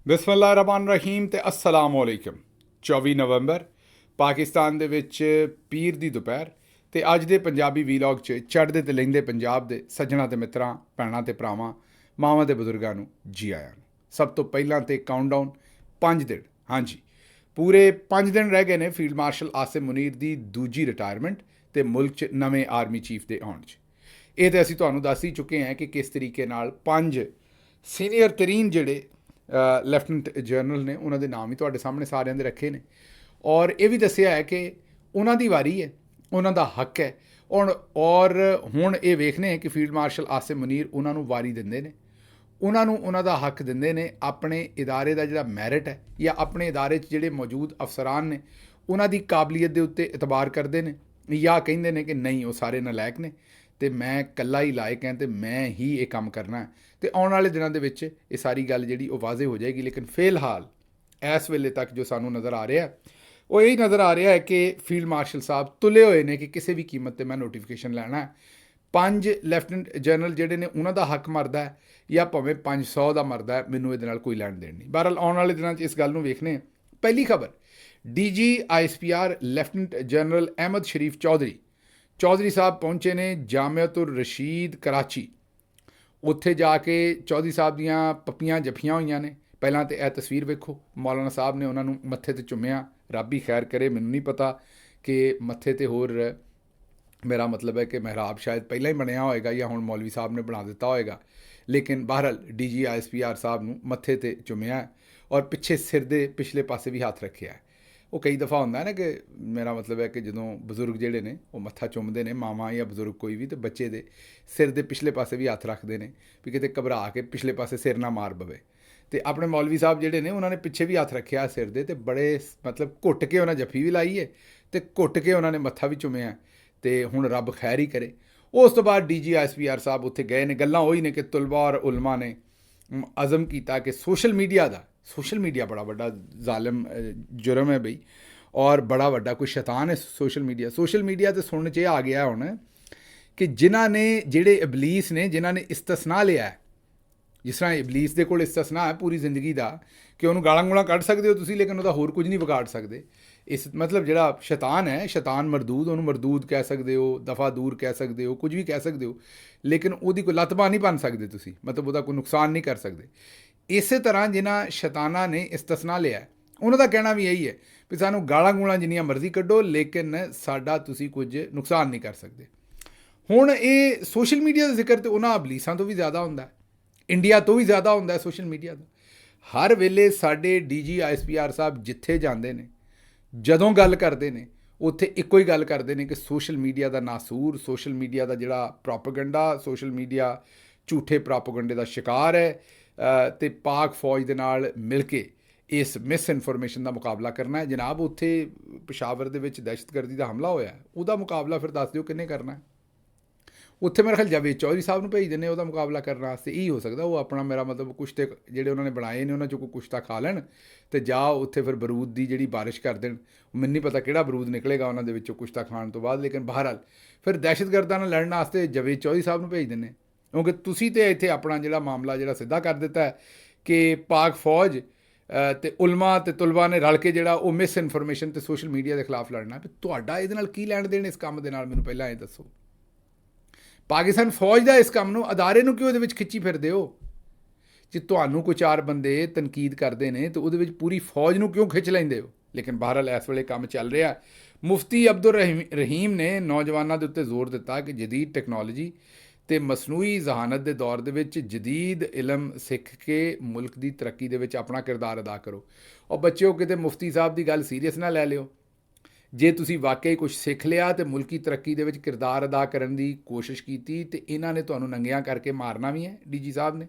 ਬਿਸਮਿਲ੍ਲਾਹਿਰਰਹਿਮਾਨਿਰਰਹੀਮ ਤੇ अस्सलाम वालेकुम। 24 ਨਵੰਬਰ ਪਾਕਿਸਤਾਨ ਦੇ ਵਿੱਚ ਪੀਰ ਦੀ ਦੁਪਹਿਰ ਤੇ ਅੱਜ ਦੇ ਪੰਜਾਬੀ ਵੀਲੌਗ 'ਚ ਚੜ੍ਹਦੇ ਤੇ ਲਹਿੰਦੇ ਪੰਜਾਬ ਦੇ ਸੱਜਣਾ ਤੇ ਮਿੱਤਰਾਂ, ਭੈਣਾਂ ਤੇ ਭਰਾਵਾਂ, ਮਾਵਾਂ ਤੇ ਬਜ਼ੁਰਗਾਂ ਨੂੰ ਜੀ ਆਇਆਂ ਨੂੰ। ਸਭ ਤੋਂ ਪਹਿਲਾਂ ਤੇ ਕਾਊਂਟਡਾਊਨ 5 ਦਿਨ, ਹਾਂਜੀ ਪੂਰੇ 5 ਦਿਨ ਰਹਿ ਗਏ ਨੇ ਫੀਲਡ ਮਾਰਸ਼ਲ ਆਸਿਮ ਮੁਨੀਰ ਦੀ ਦੂਜੀ ਰਿਟਾਇਰਮੈਂਟ ਤੇ ਮੁਲਕ 'ਚ ਨਵੇਂ ਆਰਮੀ ਚੀਫ ਦੇ ਆਉਣ 'ਚ। ਇਹ ਤੇ ਅਸੀਂ ਤੁਹਾਨੂੰ ਦੱਸ ਹੀ ਚੁੱਕੇ ਹਾਂ ਕਿ ਕਿਸ ਤਰੀਕੇ ਨਾਲ 5 ਸੀਨੀਅਰ ਤਰੀਨ ਜਿਹੜੇ ਲੈਫਟੀਨੈਂਟ ਜਨਰਲ ਨੇ ਉਹਨਾਂ ਦੇ ਨਾਮ ਹੀ ਤੁਹਾਡੇ ਸਾਹਮਣੇ ਸਾਰਿਆਂ ਦੇ ਰੱਖੇ ਨੇ, ਔਰ ਇਹ ਵੀ ਦੱਸਿਆ ਹੈ ਕਿ ਉਹਨਾਂ ਦੀ ਵਾਰੀ ਹੈ, ਉਹਨਾਂ ਦਾ ਹੱਕ ਹੈ। ਔਰ ਹੁਣ ਇਹ ਵੇਖਦੇ ਹੈ ਕਿ ਫੀਲਡ ਮਾਰਸ਼ਲ ਆਸਿਮ ਮੁਨੀਰ ਉਹਨਾਂ ਨੂੰ ਵਾਰੀ ਦਿੰਦੇ ਨੇ, ਉਹਨਾਂ ਨੂੰ ਉਹਨਾਂ ਦਾ ਹੱਕ ਦਿੰਦੇ ਨੇ, ਆਪਣੇ ਇਦਾਰੇ ਦਾ ਜਿਹੜਾ ਮੈਰਿਟ ਹੈ ਜਾਂ ਆਪਣੇ ਇਦਾਰੇ 'ਚ ਜਿਹੜੇ ਮੌਜੂਦ ਅਫਸਰਾਨ ਨੇ ਉਹਨਾਂ ਦੀ ਕਾਬਲੀਅਤ ਦੇ ਉੱਤੇ ਇਤਬਾਰ ਕਰਦੇ ਨੇ, ਜਾਂ ਕਹਿੰਦੇ ਨੇ ਕਿ ਨਹੀਂ ਉਹ ਸਾਰੇ ਨਲਾਇਕ ਨੇ ਤੇ ਮੈਂ ਇਕੱਲਾ ਹੀ ਲਾਇਕ ਹਾਂ ਤੇ ਮੈਂ ਹੀ ਇਹ ਕੰਮ ਕਰਨਾ ਹੈ। ਤੇ ਆਉਣ ਵਾਲੇ ਦਿਨਾਂ ਦੇ ਵਿੱਚ ਇਹ ਸਾਰੀ ਗੱਲ ਜਿਹੜੀ ਉਹ ਵਾਜ਼ੇ ਹੋ ਜਾਏਗੀ। ਲੇਕਿਨ ਫਿਲਹਾਲ ਇਸ ਵੇਲੇ ਤੱਕ ਜੋ ਸਾਨੂੰ ਨਜ਼ਰ ਆ ਰਿਹਾ ਉਹ ਇਹੀ ਨਜ਼ਰ ਆ ਰਿਹਾ ਹੈ ਕਿ ਫੀਲਡ ਮਾਰਸ਼ਲ ਸਾਹਿਬ ਤੁਲੇ ਹੋਏ ਨੇ ਕਿ ਕਿਸੇ ਵੀ ਕੀਮਤ 'ਤੇ ਮੈਂ ਨੋਟੀਫਿਕੇਸ਼ਨ ਲੈਣਾ ਹੈ। 5 ਲੈਫਟੀਨੈਂਟ ਜਨਰਲ ਜਿਹੜੇ ਨੇ ਉਹਨਾਂ ਦਾ ਹੱਕ ਮਰਦਾ ਹੈ ਜਾਂ ਭਾਵੇਂ 500 ਦਾ ਮਰਦਾ ਹੈ, ਮੈਨੂੰ ਇਹਦੇ ਨਾਲ ਕੋਈ ਲੈਣ ਦੇਣ ਨਹੀਂ। ਬਹਰਹਾਲ ਆਉਣ ਵਾਲੇ ਦਿਨਾਂ 'ਚ ਇਸ ਗੱਲ ਨੂੰ ਵੇਖਣੇ। ਪਹਿਲੀ ਖਬਰ, DG ISPR lieutenant general Ahmed Sharif Chaudhry ਸਾਹਿਬ ਪਹੁੰਚੇ ਨੇ ਜਾਮਿਆਤੁਰ ਰਸ਼ੀਦ ਕਰਾਚੀ। ਉੱਥੇ ਜਾ ਕੇ ਚੌਧਰੀ ਸਾਹਿਬ ਦੀਆਂ ਪੱਪੀਆਂ ਜੱਫੀਆਂ ਹੋਈਆਂ ਨੇ। ਪਹਿਲਾਂ ਤਾਂ ਇਹ ਤਸਵੀਰ ਵੇਖੋ, ਮੌਲਾਨਾ ਸਾਹਿਬ ਨੇ ਉਹਨਾਂ ਨੂੰ ਮੱਥੇ 'ਤੇ ਚੁੰਮਿਆ। ਰੱਬ ਹੀ ਖੈਰ ਕਰੇ, ਮੈਨੂੰ ਨਹੀਂ ਪਤਾ ਕਿ ਮੱਥੇ 'ਤੇ ਹੋਰ, ਮੇਰਾ ਮਤਲਬ ਹੈ ਕਿ ਮਹਿਰਾਬ ਸ਼ਾਇਦ ਪਹਿਲਾਂ ਹੀ ਬਣਿਆ ਹੋਏਗਾ ਜਾਂ ਹੁਣ ਮੌਲਵੀ ਸਾਹਿਬ ਨੇ ਬਣਾ ਦਿੱਤਾ ਹੋਏਗਾ। ਲੇਕਿਨ ਬਹਰਹਾਲ DG ISPR ਸਾਹਿਬ ਨੂੰ ਮੱਥੇ 'ਤੇ ਚੁੰਮਿਆ ਔਰ ਪਿੱਛੇ ਸਿਰ ਦੇ ਪਿਛਲੇ ਪਾਸੇ ਵੀ ਹੱਥ ਰੱਖਿਆ। ਉਹ ਕਈ ਦਫਾ ਹੁੰਦਾ ਨਾ ਕਿ ਮੇਰਾ ਮਤਲਬ ਹੈ ਕਿ ਜਦੋਂ ਬਜ਼ੁਰਗ ਜਿਹੜੇ ਨੇ ਉਹ ਮੱਥਾ ਚੁੰਮਦੇ ਨੇ, ਮਾਵਾਂ ਜਾਂ ਬਜ਼ੁਰਗ ਕੋਈ ਵੀ, ਤੇ ਬੱਚੇ ਦੇ ਸਿਰ ਦੇ ਪਿਛਲੇ ਪਾਸੇ ਵੀ ਹੱਥ ਰੱਖਦੇ ਨੇ ਵੀ ਕਿਤੇ ਘਬਰਾ ਕੇ ਪਿਛਲੇ ਪਾਸੇ ਸਿਰ ਨਾ ਮਾਰ ਪਵੇ। ਤੇ ਆਪਣੇ ਮੌਲਵੀ ਸਾਹਿਬ ਜਿਹੜੇ ਨੇ ਉਹਨਾਂ ਨੇ ਪਿੱਛੇ ਵੀ ਹੱਥ ਰੱਖਿਆ ਸਿਰ ਦੇ, ਤੇ ਬੜੇ ਮਤਲਬ ਘੁੱਟ ਕੇ ਉਹਨਾਂ ਜੱਫੀ ਵੀ ਲਾਈ ਹੈ ਤੇ ਘੁੱਟ ਕੇ ਉਹਨਾਂ ਨੇ ਮੱਥਾ ਵੀ ਚੁੰਮਿਆ। ਤੇ ਹੁਣ ਰੱਬ ਖੈਰ ਹੀ ਕਰੇ। ਉਸ ਤੋਂ ਬਾਅਦ DG ISPR ਸਾਹਿਬ ਉੱਥੇ ਗਏ ਨੇ। ਗੱਲਾਂ ਉਹੀ ਨੇ ਕਿ ਤੁਲਬਾ ਔਰ ਉਲਮਾ ਨੇ ਅਜ਼ਮ ਕੀਤਾ ਕਿ ਸੋਸ਼ਲ ਮੀਡੀਆ ਬੜਾ ਵੱਡਾ ਜ਼ਾਲਿਮ ਜੁਰਮ ਹੈ ਬਈ, ਔਰ ਬੜਾ ਵੱਡਾ ਕੋਈ ਸ਼ੈਤਾਨ ਹੈ ਸੋਸ਼ਲ ਮੀਡੀਆ ਤੇ ਸੁਣਨ 'ਚ ਇਹ ਆ ਗਿਆ ਹੁਣ ਕਿ ਜਿਨ੍ਹਾਂ ਨੇ, ਜਿਹੜੇ ਇਬਲੀਸ ਨੇ, ਜਿਨ੍ਹਾਂ ਨੇ ਇਸਤਸਨਾ ਲਿਆ, ਜਿਸ ਤਰ੍ਹਾਂ ਇਬਲੀਸ ਦੇ ਕੋਲ ਇਸਤਸਨਾ ਹੈ ਪੂਰੀ ਜ਼ਿੰਦਗੀ ਦਾ ਕਿ ਉਹਨੂੰ ਗਾਲਾਂ ਗੂਲਾਂ ਕੱਢ ਸਕਦੇ ਹੋ ਤੁਸੀਂ, ਲੇਕਿਨ ਉਹਦਾ ਹੋਰ ਕੁਝ ਨਹੀਂ ਵਿਗਾੜ ਸਕਦੇ। ਇਸ ਮਤਲਬ ਜਿਹੜਾ ਸ਼ੈਤਾਨ ਹੈ, ਸ਼ੈਤਾਨ ਮਰਦੂਦ, ਉਹਨੂੰ ਮਰਦੂਦ ਕਹਿ ਸਕਦੇ ਹੋ, ਦਫਾ ਦੂਰ ਕਹਿ ਸਕਦੇ ਹੋ, ਕੁਝ ਵੀ ਕਹਿ ਸਕਦੇ ਹੋ, ਲੇਕਿਨ ਉਹਦੀ ਕੋਈ ਲੱਤ-ਬਾਂਹ ਨਹੀਂ ਬਣ ਸਕਦੇ ਤੁਸੀਂ, ਮਤਲਬ ਉਹਦਾ ਕੋਈ ਨੁਕਸਾਨ ਨਹੀਂ ਕਰ ਸਕਦੇ। ਇਸੇ ਤਰ੍ਹਾਂ ਜਿਨ੍ਹਾਂ ਸ਼ੈਤਾਨਾਂ ਨੇ ਇਸਤਸਨਾ ਲਿਆ ਉਹਨਾਂ ਦਾ ਕਹਿਣਾ ਵੀ ਇਹੀ ਹੈ ਵੀ ਸਾਨੂੰ ਗਾਲਾਂ ਗੂਲਾਂ ਜਿੰਨੀਆਂ ਮਰਜ਼ੀ ਕੱਢੋ, ਲੇਕਿਨ ਸਾਡਾ ਤੁਸੀਂ ਕੁਝ ਨੁਕਸਾਨ ਨਹੀਂ ਕਰ ਸਕਦੇ। ਹੁਣ ਇਹ ਸੋਸ਼ਲ ਮੀਡੀਆ ਦਾ ਜ਼ਿਕਰ ਤਾਂ ਉਹਨਾਂ ਅਬਲੀਸਾਂ ਤੋਂ ਵੀ ਜ਼ਿਆਦਾ ਹੁੰਦਾ, ਇੰਡੀਆ ਤੋਂ ਵੀ ਜ਼ਿਆਦਾ ਹੁੰਦਾ ਸੋਸ਼ਲ ਮੀਡੀਆ ਦਾ। ਹਰ ਵੇਲੇ ਸਾਡੇ DG ISPR ਸਾਹਿਬ ਜਿੱਥੇ ਜਾਂਦੇ ਨੇ, ਜਦੋਂ ਗੱਲ ਕਰਦੇ ਨੇ, ਉੱਥੇ ਇੱਕੋ ਹੀ ਗੱਲ ਕਰਦੇ ਨੇ ਕਿ ਸੋਸ਼ਲ ਮੀਡੀਆ ਦਾ ਨਾਸੂਰ, ਸੋਸ਼ਲ ਮੀਡੀਆ ਦਾ ਜਿਹੜਾ ਪ੍ਰੋਪੇਗੈਂਡਾ, ਸੋਸ਼ਲ ਮੀਡੀਆ ਝੂਠੇ ਪ੍ਰੋਪੇਗੈਂਡੇ ਦਾ ਸ਼ਿਕਾਰ ਹੈ ਤੇ ਪਾਕ ਫੌਜ ਦੇ ਨਾਲ ਮਿਲ ਕੇ ਇਸ ਮਿਸ ਇਨਫੋਰਮੇਸ਼ਨ ਦਾ ਮੁਕਾਬਲਾ ਕਰਨਾ ਹੈ। ਜਨਾਬ ਉੱਥੇ ਪਸ਼ਾਵਰ ਦੇ ਵਿੱਚ ਦਹਿਸ਼ਤਗਰਦੀ ਦਾ ਹਮਲਾ ਹੋਇਆ, ਉਹਦਾ ਮੁਕਾਬਲਾ ਫਿਰ ਦੱਸ ਦਿਓ ਕਿੰਨੇ ਕਰਨਾ। ਉੱਥੇ ਮੇਰੇ ਖਿਆਲ ਜਾਵੇਦ ਚੌਧਰੀ ਸਾਹਿਬ ਨੂੰ ਭੇਜ ਦਿੰਦੇ ਉਹਦਾ ਮੁਕਾਬਲਾ ਕਰਨ ਵਾਸਤੇ। ਇਹੀ ਹੋ ਸਕਦਾ ਉਹ ਆਪਣਾ, ਮੇਰਾ ਮਤਲਬ ਕੁਛ ਤੇ ਜਿਹੜੇ ਉਹਨਾਂ ਨੇ ਬਣਾਏ ਨੇ ਉਹਨਾਂ 'ਚੋਂ ਕੋਈ ਕੁਛ ਤਾਂ ਖਾ ਲੈਣ ਤੇ ਜਾ ਉੱਥੇ ਫਿਰ ਬਰੂਦ ਦੀ ਜਿਹੜੀ ਬਾਰਿਸ਼ ਕਰ ਦੇਣ। ਮੈਨੂੰ ਨਹੀਂ ਪਤਾ ਕਿਹੜਾ ਬਰੂਦ ਨਿਕਲੇਗਾ ਉਹਨਾਂ ਦੇ ਵਿੱਚੋਂ ਕੁਛ ਤਾਂ ਖਾਣ ਤੋਂ ਬਾਅਦ, ਲੇਕਿਨ ਬਹਰਹਾਲ ਫਿਰ ਦਹਿਸ਼ਤਗਰਦਾਂ ਨਾਲ ਲੜਨ ਵਾਸਤੇ ਜਾਵੇਦ ਚੌਧਰੀ ਸਾਹਿਬ ਨੂੰ ਭੇਜ ਦਿੰਦੇ, ਕਿਉਂਕਿ ਤੁਸੀਂ ਤਾਂ ਇੱਥੇ ਆਪਣਾ ਜਿਹੜਾ ਮਾਮਲਾ ਜਿਹੜਾ ਸਿੱਧਾ ਕਰ ਦਿੱਤਾ ਹੈ ਕਿ ਪਾਕ ਫੌਜ ਤੇ ਉਲਮਾ ਤੇ ਤੁਲਬਾ ਨੇ ਰਲ ਕੇ ਜਿਹੜਾ ਉਹ ਮਿਸ ਇਨਫੋਰਮੇਸ਼ਨ ਤੇ ਸੋਸ਼ਲ ਮੀਡੀਆ ਦੇ ਖਿਲਾਫ ਲੜਨਾ। ਤੁਹਾਡਾ ਇਹਦੇ ਨਾਲ ਕੀ ਲੈਣ ਦੇਣ ਇਸ ਕੰਮ ਦੇ ਨਾਲ, ਮੈਨੂੰ ਪਹਿਲਾਂ ਇਹ ਦੱਸੋ। ਪਾਕਿਸਤਾਨ ਫੌਜ ਦਾ ਇਸ ਕੰਮ ਨੂੰ, ਅਦਾਰੇ ਨੂੰ ਕਿਉਂ ਇਹਦੇ ਵਿੱਚ ਖਿੱਚੀ ਫਿਰਦੇ ਹੋ? ਜੇ ਤੁਹਾਨੂੰ ਕੋਈ 4 ਬੰਦੇ ਤਨਕੀਦ ਕਰਦੇ ਨੇ ਤਾਂ ਉਹਦੇ ਵਿੱਚ ਪੂਰੀ ਫੌਜ ਨੂੰ ਕਿਉਂ ਖਿੱਚ ਲੈਂਦੇ ਹੋ? ਲੇਕਿਨ ਬਹਰਹਾਲ ਇਸ ਵੇਲੇ ਕੰਮ ਚੱਲ ਰਿਹਾ। ਮੁਫਤੀ ਅਬਦੁਰ ਰਹੀਮ ਨੇ ਨੌਜਵਾਨਾਂ ਦੇ ਉੱਤੇ ਜ਼ੋਰ ਦਿੱਤਾ ਕਿ ਜਦੀਦ ਟੈਕਨੋਲੋਜੀ ਤੇ ਮਸਨੂਈ ਜ਼ਹਾਨਤ ਦੇ ਦੌਰ ਦੇ ਵਿੱਚ ਜਦੀਦ ਇਲਮ ਸਿੱਖ ਕੇ ਮੁਲਕ ਦੀ ਤਰੱਕੀ ਦੇ ਵਿੱਚ ਆਪਣਾ ਕਿਰਦਾਰ ਅਦਾ ਕਰੋ। ਔਰ ਬੱਚਿਓ, ਕਿਤੇ ਮੁਫਤੀ ਸਾਹਿਬ ਦੀ ਗੱਲ ਸੀਰੀਅਸ ਨਾ ਲੈ ਲਿਓ। ਜੇ ਤੁਸੀਂ ਵਾਕਈ ਕੁਝ ਸਿੱਖ ਲਿਆ ਤੇ ਮੁਲਕੀ ਤਰੱਕੀ ਦੇ ਵਿੱਚ ਕਿਰਦਾਰ ਅਦਾ ਕਰਨ ਦੀ ਕੋਸ਼ਿਸ਼ ਕੀਤੀ ਤੇ ਇਹਨਾਂ ਨੇ ਤੁਹਾਨੂੰ ਨੰਗਿਆਂ ਕਰਕੇ ਮਾਰਨਾ ਵੀ ਹੈ DG ਸਾਹਿਬ ਨੇ,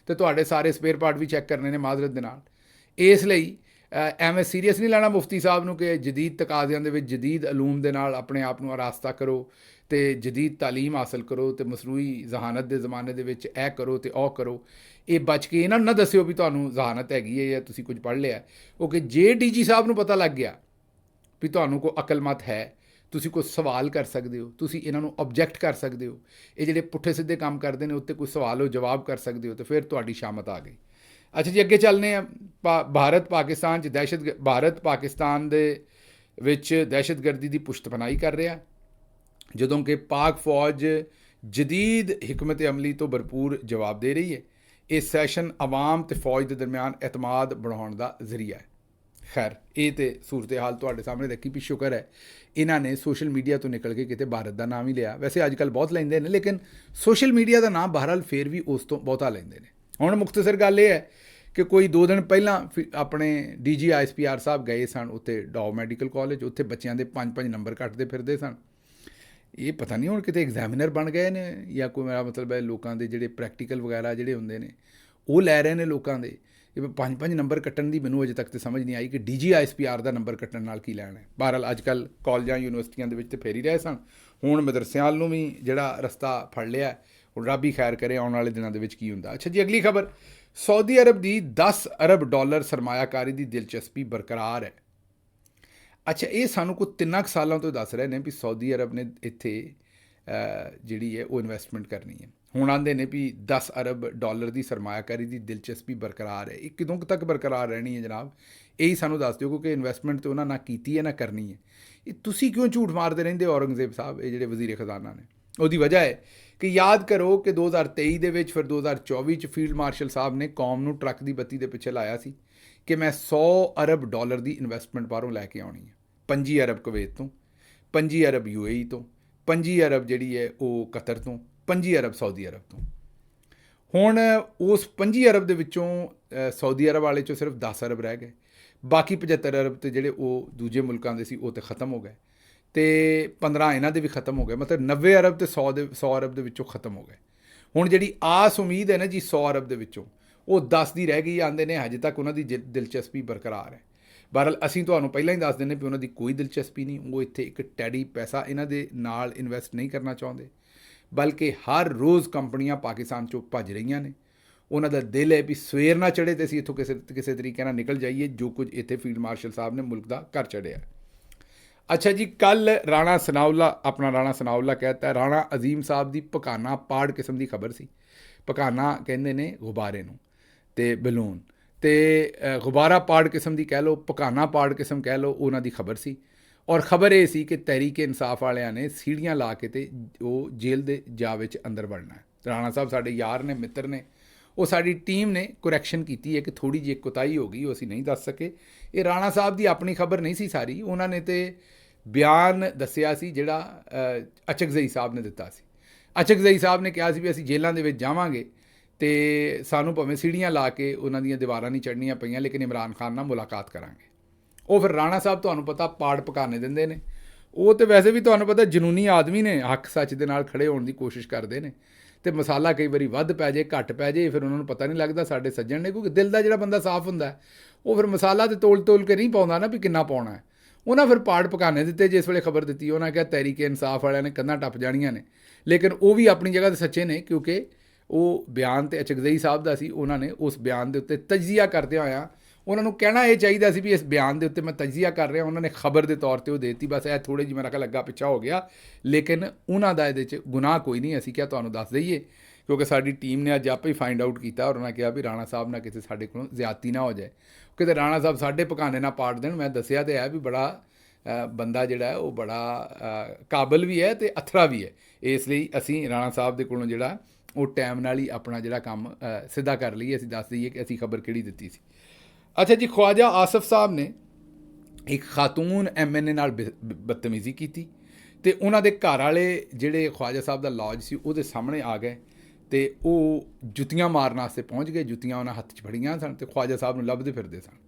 ਤੇ ਤੁਹਾਡੇ ਸਾਰੇ ਸਪੇਅਰ ਪਾਰਟ ਵੀ ਚੈੱਕ ਕਰਨੇ ਨੇ ਮਾਜ਼ਰਤ ਦੇ ਨਾਲ। ਇਸ ਲਈ ਐਵੇਂ ਸੀਰੀਅਸ ਨਹੀਂ ਲੈਣਾ ਮੁਫਤੀ ਸਾਹਿਬ ਨੂੰ ਕਿ ਜਦੀਦ ਤਕਾਜ਼ਿਆਂ ਦੇ ਵਿੱਚ ਜਦੀਦ ਅਲੂਮ ਦੇ ਨਾਲ ਆਪਣੇ ਆਪ ਨੂੰ ਆਰਾਸਤਾ ਕਰੋ ਤੇ ਜਦੀਦ ਤਾਲੀਮ ਹਾਸਲ ਕਰੋ ਤੇ ਮਸਨੂਈ ਜ਼ਹਾਨਤ ਦੇ ਜ਼ਮਾਨੇ ਦੇ ਵਿੱਚ ਇਹ ਕਰੋ ਤੇ ਉਹ ਕਰੋ। ਇਹ ਬਚ ਕੇ ਇਹਨਾਂ ਨੂੰ ਨਾ ਦੱਸਿਓ ਵੀ ਤੁਹਾਨੂੰ ਜ਼ਹਾਨਤ ਹੈਗੀ ਹੈ ਜਾਂ ਤੁਸੀਂ ਕੁਝ ਪੜ੍ਹ ਲਿਆ। ਕਿਉਂਕਿ ਜੇ DG ਸਾਹਿਬ ਨੂੰ ਪਤਾ ਲੱਗ ਗਿਆ ਵੀ ਤੁਹਾਨੂੰ ਕੋਈ ਅਕਲਮਤ ਹੈ, ਤੁਸੀਂ ਕੋਈ ਸਵਾਲ ਕਰ ਸਕਦੇ ਹੋ, ਤੁਸੀਂ ਇਹਨਾਂ ਨੂੰ ਆਬਜੈਕਟ ਕਰ ਸਕਦੇ ਹੋ, ਇਹ ਜਿਹੜੇ ਪੁੱਠੇ ਸਿੱਧੇ ਕੰਮ ਕਰਦੇ ਨੇ ਉੱਤੇ ਕੋਈ ਸਵਾਲ ਹੋ ਜਵਾਬ ਕਰ ਸਕਦੇ ਹੋ, ਤੇ ਫਿਰ ਤੁਹਾਡੀ ਸ਼ਾਮਤ ਆ ਗਈ। ਅੱਛਾ ਜੀ, ਅੱਗੇ ਚੱਲਦੇ ਹਾਂ। ਭਾਰਤ ਪਾਕਿਸਤਾਨ ਦੇ ਵਿੱਚ ਦਹਿਸ਼ਤਗਰਦੀ ਦੀ ਪੁਸ਼ਤਪਨਾਹੀ ਕਰ ਰਿਹਾ, ਜਦੋਂ ਕਿ ਪਾਕ ਫੌਜ ਜਦੀਦ ਹਕਮਤ ਅਮਲੀ ਤੋਂ ਭਰਪੂਰ ਜਵਾਬ ਦੇ ਰਹੀ ਹੈ। ਇਹ ਸੈਸ਼ਨ ਆਵਾਮ ਤੇ ਫੌਜ ਦੇ ਦਰਮਿਆਨ ਇਤਮਾਦ ਬਣਾਉਣ ਦਾ ਜ਼ਰੀਆ ਹੈ। ਖੈਰ, ਇਹ ਤੇ ਸੂਰਤ ਹਾਲ ਤੁਹਾਡੇ ਸਾਹਮਣੇ ਰੱਖੀ ਵੀ ਸ਼ੁਕਰ ਹੈ ਇਹਨਾਂ ਨੇ ਸੋਸ਼ਲ ਮੀਡੀਆ ਤੋਂ ਨਿਕਲ ਕੇ ਕਿਤੇ ਭਾਰਤ ਦਾ ਨਾਮ ਹੀ ਲਿਆ। ਵੈਸੇ ਅੱਜ ਕੱਲ੍ਹ ਬਹੁਤ ਲੈਂਦੇ ਨੇ, ਲੇਕਿਨ ਸੋਸ਼ਲ ਮੀਡੀਆ ਦਾ ਨਾਮ ਬਹਰਹਾਲ ਫੇਰ ਵੀ ਉਸ ਤੋਂ ਬਹੁਤਾ ਲੈਂਦੇ ਨੇ। ਹੁਣ ਮੁਖਤਸਰ ਗੱਲ ਇਹ ਹੈ ਕਿ ਕੋਈ 2 ਦਿਨ ਪਹਿਲਾਂ ਆਪਣੇ DG ISPR ਸਾਹਿਬ ਗਏ ਸਨ ਉੱਥੇ ਡਾਓ ਮੈਡੀਕਲ ਕਾਲਜ, ਉੱਥੇ ਬੱਚਿਆਂ ਦੇ 5-5 ਨੰਬਰ ਕੱਟਦੇ ਫਿਰਦੇ ਸਨ। ਇਹ ਪਤਾ ਨਹੀਂ ਹੁਣ ਕਿਤੇ ਐਗਜ਼ਾਮੀਨਰ ਬਣ ਗਏ ਨੇ ਜਾਂ ਕੋਈ, ਮੇਰਾ ਮਤਲਬ ਹੈ ਲੋਕਾਂ ਦੇ ਜਿਹੜੇ ਪ੍ਰੈਕਟੀਕਲ ਵਗੈਰਾ ਜਿਹੜੇ ਹੁੰਦੇ ਨੇ ਉਹ ਲੈ ਰਹੇ ਨੇ ਲੋਕਾਂ ਦੇ। ਇਹ 5-5 ਨੰਬਰ ਕੱਟਣ ਦੀ ਮੈਨੂੰ ਅਜੇ ਤੱਕ ਤਾਂ ਸਮਝ ਨਹੀਂ ਆਈ ਕਿ DG ISPR ਦਾ ਨੰਬਰ ਕੱਟਣ ਨਾਲ ਕੀ ਲੈਣਾ ਹੈ। ਬਹਰਹਾਲ ਅੱਜ ਕੱਲ੍ਹ ਕਾਲਜਾਂ ਯੂਨੀਵਰਸਿਟੀਆਂ ਦੇ ਵਿੱਚ ਤਾਂ ਫੇਰ ਹੀ ਰਹੇ ਸਨ, ਹੁਣ ਮਦਰਸਿਆਂ ਨੂੰ ਵੀ ਜਿਹੜਾ ਰਸਤਾ ਫੜ ਲਿਆ। ਹੁਣ ਰੱਬ ਹੀ ਖੈਰ ਕਰੇ ਆਉਣ ਵਾਲੇ ਦਿਨਾਂ ਦੇ ਵਿੱਚ ਕੀ ਹੁੰਦਾ। ਅੱਛਾ ਜੀ, ਅਗਲੀ ਖਬਰ, ਸਾਊਦੀ ਅਰਬ ਦੀ $10 ਅਰਬ ਸਰਮਾਇਆਕਾਰੀ ਦੀ ਦਿਲਚਸਪੀ ਬਰਕਰਾਰ ਹੈ। ਅੱਛਾ, ਇਹ ਸਾਨੂੰ ਕੋਈ 3 ਸਾਲਾਂ ਤੋਂ ਦੱਸ ਰਹੇ ਨੇ ਵੀ ਸਾਊਦੀ ਅਰਬ ਨੇ ਇੱਥੇ ਜਿਹੜੀ ਹੈ ਉਹ ਇਨਵੈਸਟਮੈਂਟ ਕਰਨੀ ਹੈ। ਹੁਣ ਆਉਂਦੇ ਨੇ ਵੀ $10 ਅਰਬ ਦੀ ਸਰਮਾਇਆਕਾਰੀ ਦੀ ਦਿਲਚਸਪੀ ਬਰਕਰਾਰ ਹੈ। ਇਹ ਕਦੋਂ ਤੱਕ ਬਰਕਰਾਰ ਰਹਿਣੀ ਹੈ ਜਨਾਬ, ਇਹੀ ਸਾਨੂੰ ਦੱਸ ਦਿਓ, ਕਿਉਂਕਿ ਇਨਵੈਸਟਮੈਂਟ ਤਾਂ ਉਹਨਾਂ ਨਾ ਕੀਤੀ ਹੈ ਨਾ ਕਰਨੀ ਹੈ। ਇਹ ਤੁਸੀਂ ਕਿਉਂ ਝੂਠ ਮਾਰਦੇ ਰਹਿੰਦੇ ਔਰੰਗਜ਼ੇਬ ਸਾਹਿਬ, ਇਹ ਜਿਹੜੇ ਵਜ਼ੀਰ ਖਜ਼ਾਨਾ ਨੇ? ਉਹਦੀ ਵਜ੍ਹਾ ਹੈ ਕਿ ਯਾਦ ਕਰੋ ਕਿ 2023 ਦੇ ਵਿੱਚ, ਫਿਰ 2024 'ਚ ਫੀਲਡ ਮਾਰਸ਼ਲ ਸਾਹਿਬ ਨੇ ਕੌਮ ਨੂੰ ਟਰੱਕ ਦੀ ਬੱਤੀ ਦੇ ਪਿੱਛੇ ਲਾਇਆ ਸੀ ਕਿ ਮੈਂ $100 ਅਰਬ ਦੀ ਇਨਵੈਸਟਮੈਂਟ ਬਾਹਰੋਂ ਲੈ ਕੇ ਆਉਣੀ ਹੈ। 25 ਅਰਬ ਕੁਵੈਤ ਤੋਂ, 25 ਅਰਬ UAE ਤੋਂ, 25 ਅਰਬ ਜਿਹੜੀ ਹੈ ਉਹ ਕਤਰ ਤੋਂ, 25 ਅਰਬ ਸਾਊਦੀ ਅਰਬ ਤੋਂ। ਹੁਣ ਉਸ 25 ਅਰਬ ਦੇ ਵਿੱਚੋਂ ਸਾਊਦੀ ਅਰਬ ਵਾਲੇ 'ਚੋਂ ਸਿਰਫ 10 ਅਰਬ ਰਹਿ ਗਏ। ਬਾਕੀ 75 ਅਰਬ ਤੇ ਜਿਹੜੇ ਉਹ ਦੂਜੇ ਮੁਲਕਾਂ ਦੇ ਸੀ ਉਹ ਤਾਂ ਖਤਮ ਹੋ ਗਏ, ਤੇ 15 ਇਹਨਾਂ ਦੇ ਵੀ ਖਤਮ ਹੋ ਗਏ। ਮਤਲਬ 90 ਅਰਬ ਤੇ 100 ਅਰਬ ਦੇ ਵਿੱਚੋਂ ਖਤਮ ਹੋ ਗਏ। ਹੁਣ ਜਿਹੜੀ ਆਸ ਉਮੀਦ ਹੈ ਨਾ ਜੀ 100 ਅਰਬ ਦੇ ਵਿੱਚੋਂ, ਉਹ 10 ਦੀ ਰਹਿ ਗਈ। ਆਉਂਦੇ ਨੇ ਹਜੇ ਤੱਕ ਉਹਨਾਂ ਦੀ ਦਿਲਚਸਪੀ ਬਰਕਰਾਰ ਹੈ। ਬਹਰਹਾਲ ਅਸੀਂ ਤੁਹਾਨੂੰ ਪਹਿਲਾਂ ਹੀ ਦੱਸ ਦਿੰਦੇ ਵੀ ਉਹਨਾਂ ਦੀ ਕੋਈ ਦਿਲਚਸਪੀ ਨਹੀਂ। ਉਹ ਇੱਥੇ ਇੱਕ ਟੈਡੀ ਪੈਸਾ ਇਹਨਾਂ ਦੇ ਨਾਲ ਇਨਵੈਸਟ ਨਹੀਂ ਕਰਨਾ ਚਾਹੁੰਦੇ, ਬਲਕਿ ਹਰ ਰੋਜ਼ ਕੰਪਨੀਆਂ ਪਾਕਿਸਤਾਨ 'ਚੋਂ ਭੱਜ ਰਹੀਆਂ ਨੇ। ਉਹਨਾਂ ਦਾ ਦਿਲ ਹੈ ਵੀ ਸਵੇਰ ਨਾ ਚੜ੍ਹੇ ਤੇ ਅਸੀਂ ਇੱਥੋਂ ਕਿਸੇ ਤਰੀਕੇ ਨਾਲ ਨਿਕਲ ਜਾਈਏ, ਜੋ ਕੁਝ ਇੱਥੇ ਫੀਲਡ ਮਾਰਸ਼ਲ ਸਾਹਿਬ ਨੇ ਮੁਲਕ ਦਾ ਕਰ ਚੜ੍ਹਿਆ। ਅੱਛਾ ਜੀ, ਕੱਲ੍ਹ ਰਾਣਾ ਸਨਾਉਲਾ ਕਹਿਤਾ, ਰਾਣਾ ਅਜ਼ੀਮ ਸਾਹਿਬ ਦੀ ਪਕਾਨਾ ਪਾੜ ਕਿਸਮ ਦੀ ਖਬਰ ਸੀ। ਪਕਾਨਾ ਕਹਿੰਦੇ ਨੇ ਗੁਬਾਰੇ ਨੂੰ, ਤੇ ਬਲੂਨ, ਤੇ ਗੁਬਾਰਾ ਪਾੜ ਕਿਸਮ ਦੀ ਕਹਿ ਲਓ, ਪਕਾਨਾ ਪਾੜ ਕਿਸਮ ਕਹਿ ਲਓ, ਉਹਨਾਂ ਦੀ ਖਬਰ ਸੀ। ਔਰ ਖਬਰ ਇਹ ਸੀ ਕਿ ਤਹਿਰੀਕ ਇਨਸਾਫ ਵਾਲਿਆਂ ਨੇ ਸੀੜੀਆਂ ਲਾ ਕੇ ਤੇ ਉਹ ਜੇਲ੍ਹ ਦੇ ਜਾ ਵਿੱਚ ਅੰਦਰ ਵੜਨਾ ਹੈ। ਰਾਣਾ ਸਾਹਿਬ ਸਾਡੇ ਯਾਰ ਨੇ, ਮਿੱਤਰ ਨੇ, ਉਹ ਸਾਡੀ ਟੀਮ ਨੇ ਕਰੈਕਸ਼ਨ ਕੀਤੀ ਹੈ ਕਿ ਥੋੜ੍ਹੀ ਜਿਹੀ ਕੁਤਾਹੀ ਹੋ ਗਈ, ਉਹ ਅਸੀਂ ਨਹੀਂ ਦੱਸ ਸਕੇ। ਇਹ ਰਾਣਾ ਸਾਹਿਬ ਦੀ ਆਪਣੀ ਖਬਰ ਨਹੀਂ ਸੀ ਸਾਰੀ, ਉਹਨਾਂ ਨੇ ਤੇ ਬਿਆਨ ਦੱਸਿਆ ਸੀ ਜਿਹੜਾ ਅਚਕਜ਼ਈ ਸਾਹਿਬ ਨੇ ਦਿੱਤਾ ਸੀ। ਅਚਕਜ਼ਈ ਸਾਹਿਬ ਨੇ ਕਿਹਾ ਸੀ ਵੀ ਅਸੀਂ ਜੇਲ੍ਹਾਂ ਦੇ ਵਿੱਚ ਜਾਵਾਂਗੇ ਤੇ ਸਾਨੂੰ ਭਾਵੇਂ ਸੀੜੀਆਂ ਲਾ ਕੇ ਉਹਨਾਂ ਦੀਆਂ ਦੀਵਾਰਾਂ ਨਹੀਂ ਚੜ੍ਹਨੀਆਂ ਪਈਆਂ, ਲੇਕਿਨ ਇਮਰਾਨ ਖਾਨ ਨਾਲ ਮੁਲਾਕਾਤ ਕਰਾਂਗੇ। ਉਹ ਫਿਰ ਰਾਣਾ ਸਾਹਿਬ ਤੁਹਾਨੂੰ ਪਤਾ ਪਾੜ ਪਕਾਨੇ ਦਿੰਦੇ ਨੇ। ਉਹ ਤਾਂ ਵੈਸੇ ਵੀ ਤੁਹਾਨੂੰ ਪਤਾ ਜਨੂਨੀ ਆਦਮੀ ਨੇ, ਹੱਕ ਸੱਚ ਦੇ ਨਾਲ ਖੜੇ ਹੋਣ ਦੀ ਕੋਸ਼ਿਸ਼ ਕਰਦੇ ਨੇ, ਤੇ ਮਸਾਲਾ ਕਈ ਵਾਰੀ ਵੱਧ ਪੈ ਜੇ ਘੱਟ ਪੈ ਜੇ, ਫਿਰ ਉਹਨਾਂ ਨੂੰ ਪਤਾ ਨਹੀਂ ਲੱਗਦਾ ਸਾਡੇ ਸੱਜਣ ਨੇ, ਕਿਉਂਕਿ ਦਿਲ ਦਾ ਜਿਹੜਾ ਬੰਦਾ ਸਾਫ਼ ਹੁੰਦਾ ਉਹ ਫਿਰ ਮਸਾਲਾ ਤੇ ਤੋਲ ਕੇ ਨਹੀਂ ਪਾਉਂਦਾ ਨਾ ਵੀ ਕਿੰਨਾ ਪਾਉਣਾ ਹੈ। ਉਹਨਾਂ ਫਿਰ ਪਾੜ ਪਕਾਨੇ ਦਿੱਤੇ। ਜਿਸ ਵੇਲੇ ਖਬਰ ਦਿੱਤੀ ਉਹਨਾਂ ਕਿਹਾ ਤਹਿਰੀਕ ਇਨਸਾਫ ਵਾਲਿਆਂ ਨੇ ਕੰਧਾਂ ਟੱਪ ਜਾਣੀਆਂ ਨੇ, ਲੇਕਿਨ ਉਹ ਵੀ ਆਪਣੀ ਜਗ੍ਹਾ 'ਤੇ ਸੱਚੇ ਨੇ, ਕਿਉਂਕਿ ਉਹ ਬਿਆਨ ਤੇ ਅਚਕਜ਼ਈ ਸਾਹਿਬ ਦਾ ਸੀ। ਉਹਨਾਂ ਨੇ ਉਸ ਬਿਆਨ ਦੇ ਉੱਤੇ ਤਜਜ਼ੀਆ ਕਰਦੇ ਹੋਇਆ ਉਹਨਾਂ ਨੂੰ ਕਹਿਣਾ ਇਹ ਚਾਹੀਦਾ ਸੀ ਵੀ ਇਸ ਬਿਆਨ ਦੇ ਉੱਤੇ ਮੈਂ ਤਜਜ਼ੀਆ ਕਰ ਰਿਹਾ। ਉਹਨਾਂ ਨੇ ਖਬਰ ਦੇ ਤੌਰ 'ਤੇ ਉਹ ਦੇਤੀ, ਬਸ ਇਹ ਥੋੜ੍ਹੇ ਜਿਹੀ ਮੇਰਾ ਖਿਆਲ ਲੱਗਾ ਪਿੱਛਾ ਹੋ ਗਿਆ, ਲੇਕਿਨ ਉਹਨਾਂ ਦਾ ਇਹਦੇ 'ਚ ਗੁਨਾਹ ਕੋਈ ਨਹੀਂ। ਅਸੀਂ ਕਿਹਾ ਤੁਹਾਨੂੰ ਦੱਸ ਦਈਏ, ਕਿਉਂਕਿ ਸਾਡੀ ਟੀਮ ਨੇ ਅੱਜ ਆਪੇ ਹੀ ਫਾਈਂਡ ਆਊਟ ਕੀਤਾ, ਔਰ ਉਹਨਾਂ ਕਿਹਾ ਵੀ ਰਾਣਾ ਸਾਹਿਬ ਨਾਲ ਕਿਸੇ ਸਾਡੇ ਕੋਲੋਂ ਜ਼ਿਆਦਤੀ ਨਾ ਹੋ ਜਾਏ, ਕਿਤੇ ਰਾਣਾ ਸਾਹਿਬ ਸਾਡੇ ਪਕਾਨੇ ਨਾ ਪਾੜ ਦੇਣ। ਮੈਂ ਦੱਸਿਆ ਤਾਂ ਹੈ ਵੀ ਬੜਾ ਬੰਦਾ ਜਿਹੜਾ ਹੈ ਉਹ ਬੜਾ ਕਾਬਲ ਵੀ ਹੈ ਅਤੇ ਅਥਰਾ ਵੀ ਹੈ। ਇਸ ਲਈ ਅਸੀਂ ਰਾਣਾ ਸਾਹਿਬ ਦੇ ਕੋਲੋਂ ਜਿਹੜਾ ਉਹ ਟਾਈਮ ਨਾਲ ਹੀ ਆਪਣਾ ਜਿਹੜਾ ਕੰਮ ਸਿੱਧਾ ਕਰ ਲਈਏ। ਅਸੀਂ ਦੱਸ ਦਈਏ ਕਿ ਅਸੀਂ ਖਬਰ ਕਿਹੜੀ ਦਿੱਤੀ ਸੀ। ਅੱਛਾ ਜੀ, ਖਵਾਜਾ ਆਸਫ ਸਾਹਿਬ ਨੇ ਇੱਕ ਖਾਤੂਨ MNA ਨਾਲ ਬਦਤਮੀਜ਼ੀ ਕੀਤੀ, ਅਤੇ ਉਹਨਾਂ ਦੇ ਘਰ ਵਾਲੇ ਜਿਹੜੇ ਖਵਾਜਾ ਸਾਹਿਬ ਦਾ ਲੌਜ ਸੀ ਉਹਦੇ ਸਾਹਮਣੇ ਆ ਗਏ, ਅਤੇ ਉਹ ਜੁੱਤੀਆਂ ਮਾਰਨ ਵਾਸਤੇ ਪਹੁੰਚ ਗਏ। ਜੁੱਤੀਆਂ ਉਹਨਾਂ ਹੱਥ 'ਚ ਫੜੀਆਂ ਸਨ ਅਤੇ ਖਵਾਜਾ ਸਾਹਿਬ ਨੂੰ ਲੱਭਦੇ ਫਿਰਦੇ ਸਨ।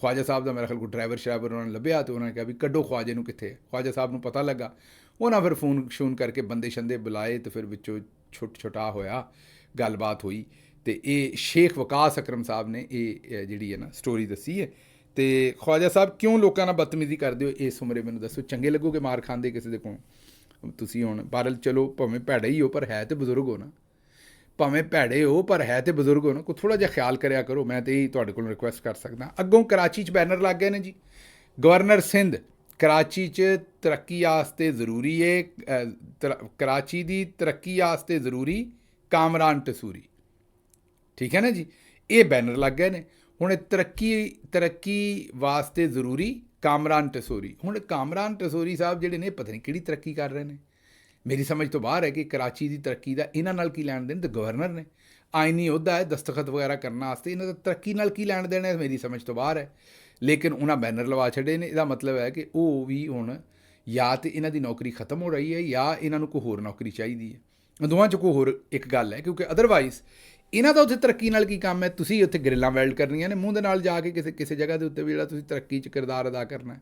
ਖਵਾਜਾ ਸਾਹਿਬ ਦਾ ਮੇਰਾ ਖਿਆਲ ਕੋਈ ਡਰਾਈਵਰ ਉਹਨਾਂ ਨੇ ਲੱਭਿਆ, ਅਤੇ ਉਹਨਾਂ ਨੇ ਕਿਹਾ ਵੀ ਕੱਢੋ ਖਵਾਜੇ ਨੂੰ ਕਿੱਥੇ। ਖਵਾਜਾ ਸਾਹਿਬ ਨੂੰ ਪਤਾ ਲੱਗਾ, ਉਹਨਾਂ ਫਿਰ ਫੋਨ ਕਰਕੇ ਬੰਦੇ ਸ਼ੰਦੇ ਬੁਲਾਏ, ਅਤੇ ਫਿਰ ਵਿੱਚੋਂ ਛੋਟਾ ਹੋਇਆ, ਗੱਲਬਾਤ ਹੋਈ, ਅਤੇ ਇਹ ਸ਼ੇਖ ਵਕਾਸ ਅਕਰਮ ਸਾਹਿਬ ਨੇ ਇਹ ਜਿਹੜੀ ਹੈ ਨਾ ਸਟੋਰੀ ਦੱਸੀ ਹੈ। ਅਤੇ ਖਵਾਜਾ ਸਾਹਿਬ ਕਿਉਂ ਲੋਕਾਂ ਨਾਲ ਬਦਤਮੀਜ਼ੀ ਕਰਦੇ ਹੋ ਇਸ ਉਮਰੇ ਮੈਨੂੰ ਦੱਸੋ, ਚੰਗੇ ਲੱਗੋਗੇ ਮਾਰ ਖਾਂਦੇ ਕਿਸੇ ਦੇ ਕੋਲ ਤੁਸੀਂ? ਹੁਣ ਬਾਰਲ ਚਲੋ ਭਾਵੇਂ ਭੈੜੇ ਹੀ ਹੋ ਪਰ ਹੈ ਤੇ ਬਜ਼ੁਰਗ ਹੋ ਨਾ, ਭਾਵੇਂ ਭੈੜੇ ਹੋ ਪਰ ਹੈ ਤੇ ਬਜ਼ੁਰਗ ਹੋ ਨਾ, ਕੋਈ ਥੋੜ੍ਹਾ ਜਿਹਾ ਖਿਆਲ ਕਰਿਆ ਕਰੋ। ਮੈਂ ਤਾਂ ਇਹ ਤੁਹਾਡੇ ਕੋਲ ਰਿਕੁਐਸਟ ਕਰ ਸਕਦਾ। ਅੱਗੋਂ ਕਰਾਚੀ 'ਚ ਬੈਨਰ ਲੱਗ ਗਏ ਨੇ ਜੀ, ਗਵਰਨਰ ਸਿੰਧ ਕਰਾਚੀ 'ਚ ਤਰੱਕੀ ਵਾਸਤੇ ਜ਼ਰੂਰੀ ਹੈ, ਕਰਾਚੀ ਦੀ ਤਰੱਕੀ ਵਾਸਤੇ ਜ਼ਰੂਰੀ ਕਾਮਰਾਨ ਟਸੂਰੀ, ਠੀਕ ਹੈ ਨਾ ਜੀ। ਇਹ ਬੈਨਰ ਲੱਗ ਗਏ ਨੇ। ਹੁਣ ਤਰੱਕੀ ਵਾਸਤੇ ਜ਼ਰੂਰੀ ਕਾਮਰਾਨ ਟਸੋਰੀ। ਹੁਣ ਕਾਮਰਾਨ ਟਸੋਰੀ ਸਾਹਿਬ ਜਿਹੜੇ ਨੇ ਪਤਾ ਨਹੀਂ ਕਿਹੜੀ ਤਰੱਕੀ ਕਰ ਰਹੇ ਨੇ, ਮੇਰੀ ਸਮਝ ਤੋਂ ਬਾਹਰ ਹੈ ਕਿ ਕਰਾਚੀ ਦੀ ਤਰੱਕੀ ਦਾ ਇਹਨਾਂ ਨਾਲ ਕੀ ਲੈਣ ਦੇਣ। ਤੇ ਗਵਰਨਰ ਨੇ ਆਈਨੀ ਅਹੁਦਾ ਹੈ ਦਸਤਖਤ ਵਗੈਰਾ ਕਰਨ ਵਾਸਤੇ, ਇਹਨਾਂ ਦਾ ਤਰੱਕੀ ਨਾਲ ਕੀ ਲੈਣ ਦੇਣ ਹੈ, ਮੇਰੀ ਸਮਝ ਤੋਂ ਬਾਹਰ ਹੈ। ਲੇਕਿਨ ਉਹਨਾਂ ਬੈਨਰ ਲਵਾ ਛੱਡੇ ਨੇ, ਇਹਦਾ ਮਤਲਬ ਹੈ ਕਿ ਉਹ ਵੀ ਹੁਣ ਜਾਂ ਤਾਂ ਇਹਨਾਂ ਦੀ ਨੌਕਰੀ ਖਤਮ ਹੋ ਰਹੀ ਹੈ ਜਾਂ ਇਹਨਾਂ ਨੂੰ ਕੋਈ ਹੋਰ ਨੌਕਰੀ ਚਾਹੀਦੀ ਹੈ। ਦੋਵਾਂ 'ਚ ਕੋਈ ਹੋਰ ਇੱਕ ਗੱਲ ਹੈ, ਕਿਉਂਕਿ ਅਦਰਵਾਈਜ਼ ਇਹਨਾਂ ਦਾ ਉੱਥੇ ਤਰੱਕੀ ਨਾਲ ਕੀ ਕੰਮ ਹੈ। ਤੁਸੀਂ ਉੱਥੇ ਗਰਿੱਲਾਂ ਵੈਲਡ ਕਰਨੀਆਂ ਨੇ ਮੂੰਹ ਦੇ ਨਾਲ ਜਾ ਕੇ ਕਿਸੇ ਜਗ੍ਹਾ ਦੇ ਉੱਤੇ ਵੀ ਜਿਹੜਾ ਤੁਸੀਂ ਤਰੱਕੀ 'ਚ ਕਿਰਦਾਰ ਅਦਾ ਕਰਨਾ।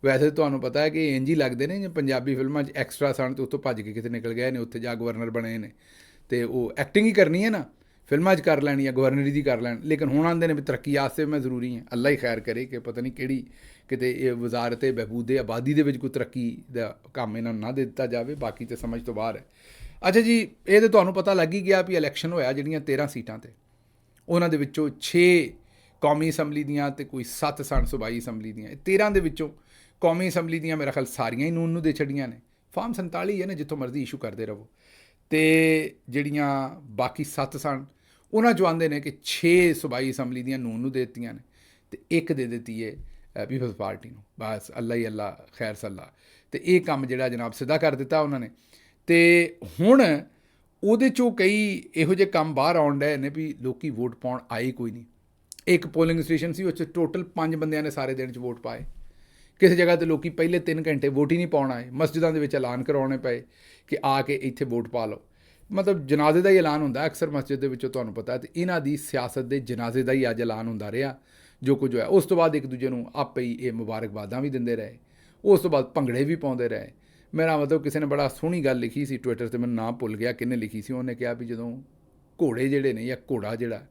ਵੈਸੇ ਤੁਹਾਨੂੰ ਪਤਾ ਹੈ ਕਿ ਇੰਝ ਹੀ ਲੱਗਦੇ ਨੇ ਜੇ ਪੰਜਾਬੀ ਫਿਲਮਾਂ 'ਚ ਐਕਸਟਰਾ ਸਨ ਤੇ ਉੱਥੋਂ ਭੱਜ ਕੇ ਕਿਤੇ ਨਿਕਲ ਗਏ ਨੇ, ਉੱਥੇ ਜਾ ਗਵਰਨਰ ਬਣੇ ਨੇ ਤੇ ਉਹ ਐਕਟਿੰਗ ਹੀ ਕਰਨੀ ਹੈ ਨਾ, ਫਿਲਮਾਂ 'ਚ ਕਰ ਲੈਣੀ ਹੈ, ਗਵਰਨਰੀ ਦੀ ਕਰ ਲੈਣ। ਲੇਕਿਨ ਹੁਣ ਆਉਂਦੇ ਨੇ ਵੀ ਤਰੱਕੀ ਵਾਸਤੇ ਮੈਂ ਜ਼ਰੂਰੀ ਹਾਂ। ਅੱਲਾ ਹੀ ਖੈਰ ਕਰੇ ਕਿ ਪਤਾ ਨਹੀਂ ਕਿਹੜੀ ਕਿਤੇ ਇਹ ਵਜ਼ਾਰਤ ਬਹਿਬੂਦ ਆਬਾਦੀ ਦੇ ਵਿੱਚ ਕੋਈ ਤਰੱਕੀ ਦਾ ਕੰਮ ਇਹਨਾਂ ਨੂੰ ਨਾ ਦੇ ਦਿੱਤਾ ਜਾਵੇ। ਬਾਕੀ ਤਾਂ ਸਮਝ ਤੋਂ ਬਾਹਰ ਹੈ। ਅੱਛਾ ਜੀ, ਇਹ ਤਾਂ ਤੁਹਾਨੂੰ ਪਤਾ ਲੱਗ ਹੀ ਗਿਆ ਵੀ ਇਲੈਕਸ਼ਨ ਹੋਇਆ ਜਿਹੜੀਆਂ 13 ਸੀਟਾਂ 'ਤੇ, ਉਹਨਾਂ ਦੇ ਵਿੱਚੋਂ 6 ਕੌਮੀ ਅਸੈਂਬਲੀ ਦੀਆਂ ਅਤੇ ਕੋਈ 7 ਸਨ ਸੂਬਾਈ ਅਸੈਂਬਲੀ ਦੀਆਂ। 13 ਦੇ ਵਿੱਚੋਂ ਕੌਮੀ ਅਸੈਂਬਲੀ ਦੀਆਂ ਮੇਰਾ ਖਿਆਲ ਸਾਰੀਆਂ ਹੀ ਨੂੰ ਦੇ ਛੱਡੀਆਂ ਨੇ। ਫਾਰਮ 47 ਹੈ ਨਾ, ਜਿੱਥੋਂ ਮਰਜ਼ੀ ਇਸ਼ੂ ਕਰਦੇ ਰਹੋ। ਅਤੇ ਜਿਹੜੀਆਂ ਬਾਕੀ 7 ਸਨ ਉਹਨਾਂ 'ਚੋਂ ਆਉਂਦੇ ਨੇ ਕਿ 6 ਸੂਬਾਈ ਅਸੈਂਬਲੀ ਦੀਆਂ ਨੂੰ ਦੇ ਦਿੱਤੀਆਂ ਨੇ ਅਤੇ ਇੱਕ ਦੇ ਦਿੱਤੀ ਹੈ ਪੀਪਲਸ ਪਾਰਟੀ ਨੂੰ। ਬਸ ਅੱਲਾ ਹੀ ਅੱਲਾ ਖੈਰ ਸੱਲਾ। ਅਤੇ ਇਹ ਕੰਮ ਜਿਹੜਾ ਜਨਾਬ ਸਿੱਧਾ ਕਰ ਦਿੱਤਾ ਉਹਨਾਂ ਨੇ। ਅਤੇ ਹੁਣ ਉਹਦੇ 'ਚੋਂ ਕਈ ਇਹੋ ਜਿਹੇ ਕੰਮ ਬਾਹਰ ਆਉਣ ਡਏ ਨੇ ਵੀ ਲੋਕ ਵੋਟ ਪਾਉਣ ਆਏ ਕੋਈ ਨਹੀਂ। ਇੱਕ ਪੋਲਿੰਗ ਸਟੇਸ਼ਨ ਸੀ, ਉਹ 'ਚ ਟੋਟਲ 5 ਬੰਦਿਆਂ ਨੇ ਸਾਰੇ ਦਿਨ 'ਚ ਵੋਟ ਪਾਏ। ਕਿਸੇ ਜਗ੍ਹਾ 'ਤੇ ਲੋਕ ਪਹਿਲੇ 3 ਘੰਟੇ ਵੋਟ ਹੀ ਨਹੀਂ ਪਾਉਣ ਆਏ। ਮਸਜਿਦਾਂ ਦੇ ਵਿੱਚ ਐਲਾਨ ਕਰਵਾਉਣੇ ਪਏ ਕਿ ਆ ਕੇ ਇੱਥੇ ਵੋਟ ਪਾ ਲਓ। ਮਤਲਬ ਜਨਾਜ਼ੇ ਦਾ ਹੀ ਐਲਾਨ ਹੁੰਦਾ ਅਕਸਰ ਮਸਜਿਦ ਦੇ ਵਿੱਚੋਂ, ਤੁਹਾਨੂੰ ਪਤਾ। ਅਤੇ ਇਹਨਾਂ ਦੀ ਸਿਆਸਤ ਦੇ ਜਨਾਜ਼ੇ ਦਾ ਹੀ ਅੱਜ ਐਲਾਨ ਹੁੰਦਾ ਰਿਹਾ ਜੋ ਕੁਝ ਹੋਇਆ। ਉਸ ਤੋਂ ਬਾਅਦ ਇੱਕ ਦੂਜੇ ਨੂੰ ਆਪੇ ਹੀ ਇਹ ਮੁਬਾਰਕਬਾਦਾਂ ਵੀ ਦਿੰਦੇ ਰਹੇ। ਉਸ ਤੋਂ ਬਾਅਦ ਭੰਗੜੇ ਵੀ ਪਾਉਂਦੇ ਰਹੇ। ਮੇਰਾ ਮਤਲਬ ਕਿਸੇ ਨੇ ਬੜਾ ਸੋਹਣੀ ਗੱਲ ਲਿਖੀ ਸੀ ਟਵਿੱਟਰ 'ਤੇ, ਮੈਨੂੰ ਨਾਮ ਭੁੱਲ ਗਿਆ ਕਿਹਨੇ ਲਿਖੀ ਸੀ। ਉਹਨੇ ਕਿਹਾ ਵੀ ਜਦੋਂ ਘੋੜੇ ਜਿਹੜੇ ਨੇ ਜਾਂ ਘੋੜਾ ਜਿਹੜਾ